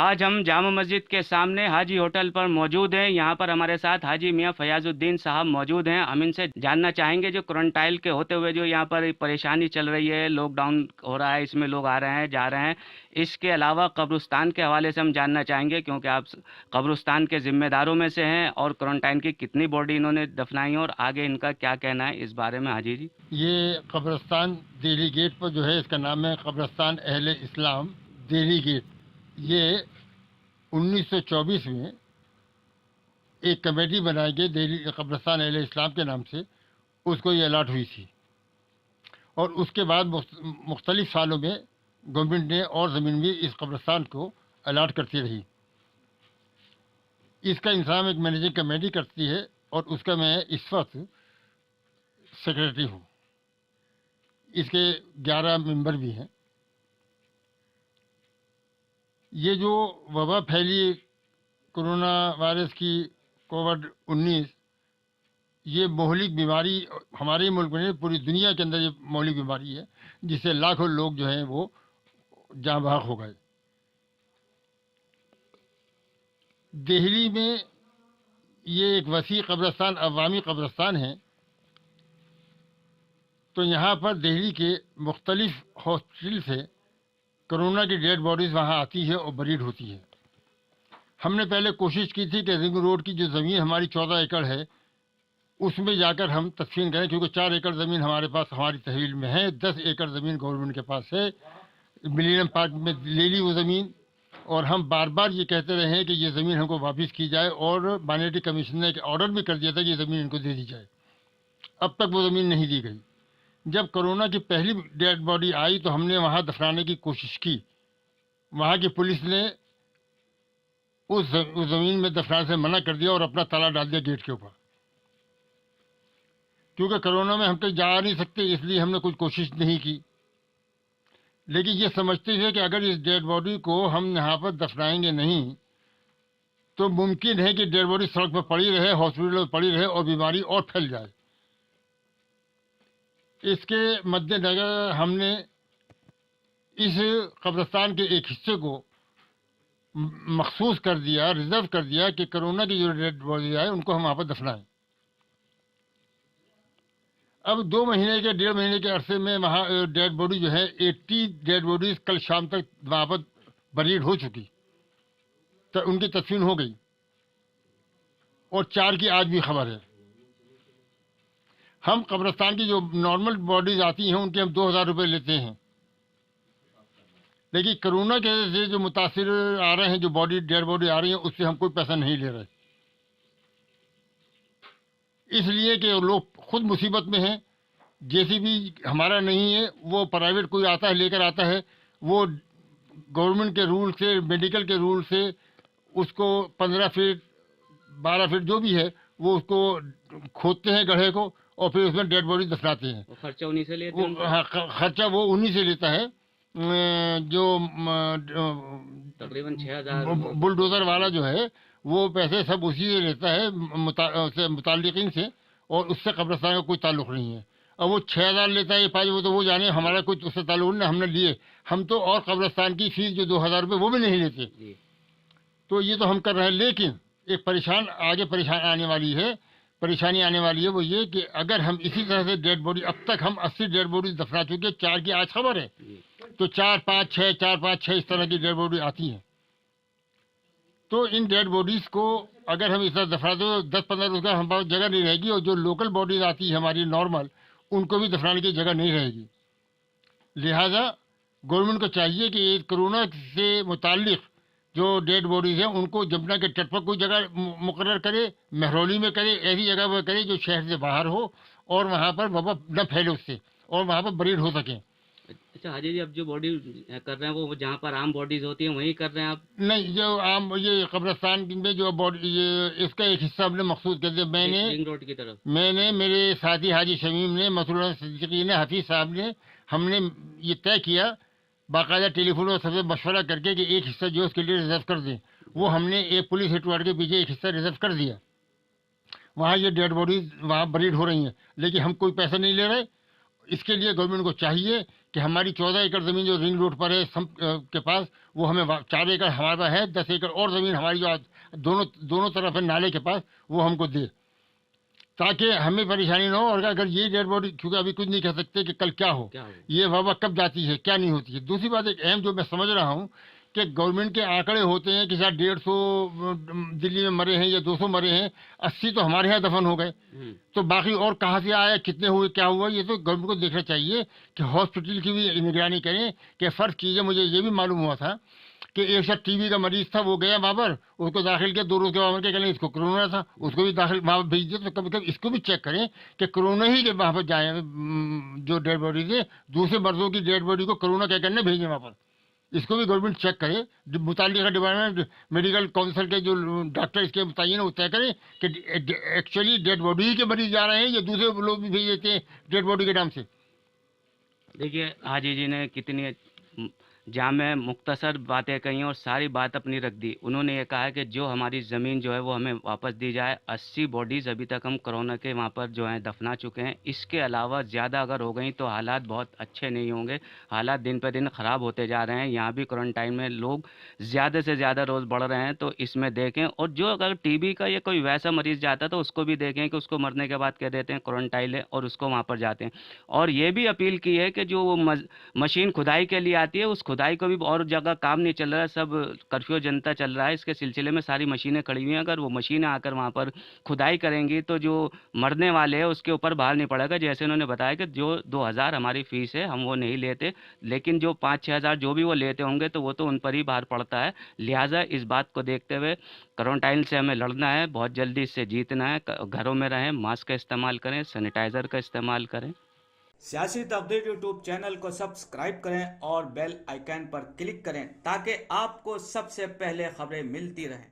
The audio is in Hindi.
आज हम जामा मस्जिद के सामने हाजी होटल पर मौजूद हैं। यहाँ पर हमारे साथ हाजी मियाँ फयाजुद्दीन साहब मौजूद हैं। हम इनसे जानना चाहेंगे जो क्वारंटाइन के होते हुए जो यहाँ पर परेशानी चल रही है, लॉकडाउन हो रहा है, इसमें लोग आ रहे हैं जा रहे हैं, इसके अलावा कब्रिस्तान के हवाले से हम जानना चाहेंगे, क्योंकि आप कब्रिस्तान के जिम्मेदारों में से हैं, और क्वारंटाइन की कितनी बॉडी इन्होंने दफनाई है और आगे इनका क्या कहना है इस बारे में। हाजी जी। ये कब्रिस्तान दिल्ली गेट पर जो है, इसका नाम है कब्रिस्तान अहले इस्लाम दिल्ली गेट। ये 1924 में एक कमेटी बनाई गई दिल्ली कब्रिस्तान अहले इस्लाम के नाम से, उसको ये अलाट हुई थी। और उसके बाद मुख्तलिफ सालों में गवर्नमेंट ने और ज़मीन भी इस कब्रिस्तान को अलाट करती रही। इसका इंतजाम एक मैनेजिंग कमेटी करती है और उसका मैं इस वक्त सेक्रेटरी हूँ। इसके 11 मेंबर भी हैं। ये जो वबा फैली कोरोना वायरस की कोविड-19, ये मोहलिक बीमारी हमारे मुल्क में पूरी दुनिया के अंदर ये मोहलिक बीमारी है, जिससे लाखों लोग जो हैं वो जाँ बहक हो गए। दिल्ली में ये एक वसी कब्रिस्तान, अवामी कब्रिस्तान है। तो यहाँ पर दिल्ली के मुख्तलिफ हॉस्पिटल से कोरोना की डेड बॉडीज़ वहाँ आती है और बरीड होती है। हमने पहले कोशिश की थी कि रिंग रोड की जो ज़मीन हमारी 14 एकड़ है, उसमें जाकर हम तदफीन करें, क्योंकि 4 एकड़ ज़मीन हमारे पास हमारी तहवील में है, 10 एकड़ ज़मीन गवर्नमेंट के पास है। मिलेनियम पार्क में ले ली वो ज़मीन, और हम बार बार ये कहते रहे हैं कि ये ज़मीन हमको वापस की जाए, और माइनॉरिटी कमीशन ने ऑर्डर भी कर दिया था कि ये ज़मीन इनको दे दी जाए। अब तक वो ज़मीन नहीं दी गई। जब कोरोना की पहली डेड बॉडी आई तो हमने वहाँ दफनाने की कोशिश की। वहाँ की पुलिस ने उस ज़मीन में दफनाने से मना कर दिया और अपना ताला डाल दिया गेट के ऊपर। क्योंकि कोरोना में हम तो जा नहीं सकते, इसलिए हमने कुछ कोशिश नहीं की। लेकिन ये समझते थे कि अगर इस डेड बॉडी को हम यहाँ पर दफनाएंगे नहीं तो मुमकिन है कि डेड बॉडी सड़क पर पड़ी रहे, हॉस्पिटल में पड़ी रहे और बीमारी और फैल जाए। इसके मद्देनज़र हमने इस कब्रिस्तान के एक हिस्से को मखसूस कर दिया, रिजर्व कर दिया कि कोरोना की जो डेड बॉडी आए उनको हम वहाँ पर दफनाएं। अब 2 महीने के 1.5 महीने के अरसे में वहाँ डेड बॉडी जो है 80 डेड बॉडीज कल शाम तक वहाँ पर बरीड हो चुकी, तो उनकी तदफीन हो गई, और 4 की आज भी खबर है। हम कब्रिस्तान की जो नॉर्मल बॉडीज आती हैं उनके हम 2000 रुपये लेते हैं, लेकिन कोरोना के से जो मुतासिर आ रहे हैं, जो बॉडी डेड बॉडी आ रही है, उससे हम कोई पैसा नहीं ले रहे, इसलिए कि लोग खुद मुसीबत में हैं। जेसीबी हमारा नहीं है, वो प्राइवेट कोई आता है लेकर आता है, वो गवर्नमेंट के रूल से, मेडिकल के रूल से उसको 15 फीट 12 फीट जो भी है वो उसको खोदते हैं गड्ढे को, और फिर उसमें डेड बॉडी दफनाते हैं। खर्चा उन्हीं से लेते हैं। हाँ, खर्चा वो उन्हीं से लेता है। जो तकरीबन 6000 बुलडोज़र वाला जो है वो पैसे सब उसी से लेता है, मुतालिकीन से, और उससे कब्रिस्तान का कोई ताल्लुक़ नहीं है। और वो 6000 लेता है, पाँच, वो तो वो जाने, हमारा कुछ उससे ताल्लुक़ नहीं, हमने लिए। हम तो और कब्रिस्तान की फीस जो 2000 रुपये वो भी नहीं लेते। तो ये तो हम कर रहे हैं, लेकिन एक परेशानी आने वाली है। वो ये कि अगर हम इसी तरह से डेड बॉडी, अब तक हम 80 डेड बॉडी दफना चुके, 4 की आज खबर है, तो 4 5 6 इस तरह की डेड बॉडी आती हैं। तो इन डेड बॉडीज़ को अगर हम इस तरह दफना दो, 10-15 रोज़ का हमारे पास जगह नहीं रहेगी, और जो लोकल बॉडीज़ आती है हमारी नॉर्मल, उनको भी दफनाने की जगह नहीं रहेगी। लिहाजा गवर्नमेंट को चाहिए कि कोरोना से मुताल्लिक़ जो डेड बॉडीज़ हैं उनको जमुना के तट पर कोई जगह मुकर्रर करे, महरौली में करे, ऐसी जगह पर करे जो शहर से बाहर हो, और वहाँ पर वबा न फैले उससे, और वहाँ पर बरीड हो सकें। अच्छा हाजी जी, अब जो बॉडी कर रहे हैं वो जहाँ पर आम बॉडीज होती हैं वहीं कर रहे हैं आप? नहीं, जो आम ये कब्रिस्तान में जो बॉडी, ये इसका एक हिस्सा हमने मखसूस कर दिया। रिंग रोड की तरफ मैंने, मेरे साथी हाजी शमीम ने, मसरूर सिद्दीकी ने, हफीज़ साहब ने, हमने ये तय किया बाकायदा टेलीफोन और सबसे मशवरा करके कि एक हिस्सा जो उसके लिए रिजर्व कर दें। वो हमने एक पुलिस हेडक्वार्टर के पीछे एक हिस्सा रिजर्व कर दिया। वहाँ ये डेड बॉडीज वहाँ बरीड हो रही हैं, लेकिन हम कोई पैसा नहीं ले रहे। इसके लिए गवर्नमेंट को चाहिए कि हमारी 14 एकड़ ज़मीन जो रिंग रोड पर है के पास, वो हमें 4 एकड़ हमारे पास है, 10 एकड़ और ज़मीन हमारी जो दोनों दोनों तरफ है नाले के पास, वो हमको दे, ताकि हमें परेशानी ना हो। और अगर ये डेड बॉडी, क्योंकि अभी कुछ नहीं कह सकते कि कल क्या हो, ये वबा कब जाती है, क्या नहीं होती है। दूसरी बात एक अहम जो मैं समझ रहा हूँ कि गवर्नमेंट के आंकड़े होते हैं कि शायद 150 दिल्ली में मरे हैं या 200 मरे हैं, 80 तो हमारे यहाँ दफन हो गए, तो बाकी और कहाँ से आया, कितने हुए, क्या हुआ, ये तो गवर्नमेंट को देखना चाहिए कि हॉस्पिटल की भी निगरानी करें। कि फ़र्क कीजिए, मुझे ये भी मालूम हुआ था कि एक साथ टीबी का मरीज था, वो गया वहाँ पर, उसको दाखिल किया, 2 रोज के बाद कहने इसको कोरोना था, उसको भी दाखिल वहाँ पर भेज दिया। तो कभी कभी इसको भी चेक करें कि कोरोना ही के वहाँ पर जाए, जो डेड बॉडी थे, दूसरे मर्दों की डेड बॉडी को कोरोना क्या करने भेजें वहाँ पर, इसको भी गवर्नमेंट चेक करे। मुतालिका डिपार्टमेंट, मेडिकल काउंसिल के जो डॉक्टर इसके मुतय्यन वो तय करें कि एक्चुअली डेड बॉडी के मरीज जा रहे हैं या दूसरे लोग भी भेज देते हैं डेड बॉडी के नाम से। देखिए हाजी जी ने कितनी जामे मुख्तसर बातें कही और सारी बात अपनी रख दी। उन्होंने ये कहा कि जो हमारी ज़मीन जो है वो हमें वापस दी जाए। 80 बॉडीज़ अभी तक हम कोरोना के वहाँ पर जो हैं दफना चुके हैं। इसके अलावा ज़्यादा अगर हो गई तो हालात बहुत अच्छे नहीं होंगे। हालात दिन पर दिन ख़राब होते जा रहे हैं। यहाँ भी क्वारंटाइन में लोग ज़्यादा से ज़्यादा रोज़ बढ़ रहे हैं, तो इसमें देखें। और जो अगर टीबी का या कोई वैसा मरीज़ जाता है तो उसको भी देखें कि उसको मरने के बाद कह देते हैं क्वारंटाइन है और उसको वहाँ पर जाते हैं। और ये भी अपील की है कि जो वो मशीन खुदाई के लिए आती है, उस खुदाई को भी और जगह काम नहीं चल रहा है, सब कर्फ्यू जनता चल रहा है, इसके सिलसिले में सारी मशीनें खड़ी हुई हैं। अगर वो मशीनें आकर वहाँ पर खुदाई करेंगी तो जो मरने वाले हैं उसके ऊपर भार नहीं पड़ेगा। जैसे उन्होंने बताया कि जो 2000 हमारी फ़ीस है हम वो नहीं लेते, लेकिन जो 5-6 हज़ार जो भी वो लेते होंगे तो वो तो उन पर ही भार पड़ता है। लिहाजा इस बात को देखते हुए क्वारंटाइन से हमें लड़ना है, बहुत जल्दी इससे जीतना है। घरों में रहें, मास्क का इस्तेमाल करें, सैनिटाइज़र का इस्तेमाल करें। सियासी तबदील यूट्यूब चैनल को सब्सक्राइब करें और बेल आइकन पर क्लिक करें ताकि आपको सबसे पहले खबरें मिलती रहें।